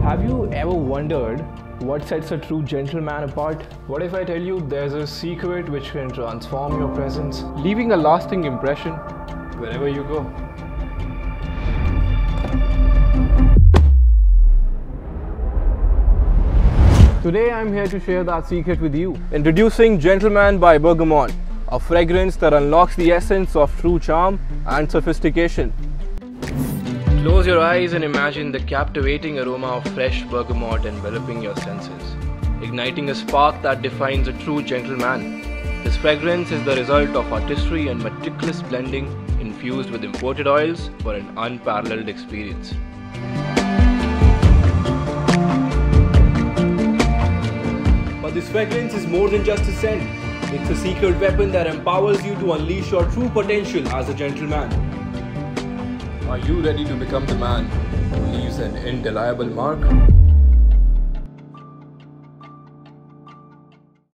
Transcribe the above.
Have you ever wondered what sets a true gentleman apart? What if I tell you there's a secret which can transform your presence, leaving a lasting impression wherever you go? Today I'm here to share that secret with you. Introducing Gentleman by Bergamot, a fragrance that unlocks the essence of true charm and sophistication. Close your eyes and imagine the captivating aroma of fresh bergamot enveloping your senses, igniting a spark that defines a true gentleman. This fragrance is the result of artistry and meticulous blending infused with imported oils for an unparalleled experience. But this fragrance is more than just a scent. It's a secret weapon that empowers you to unleash your true potential as a gentleman. Are you ready to become the man who leaves an indelible mark?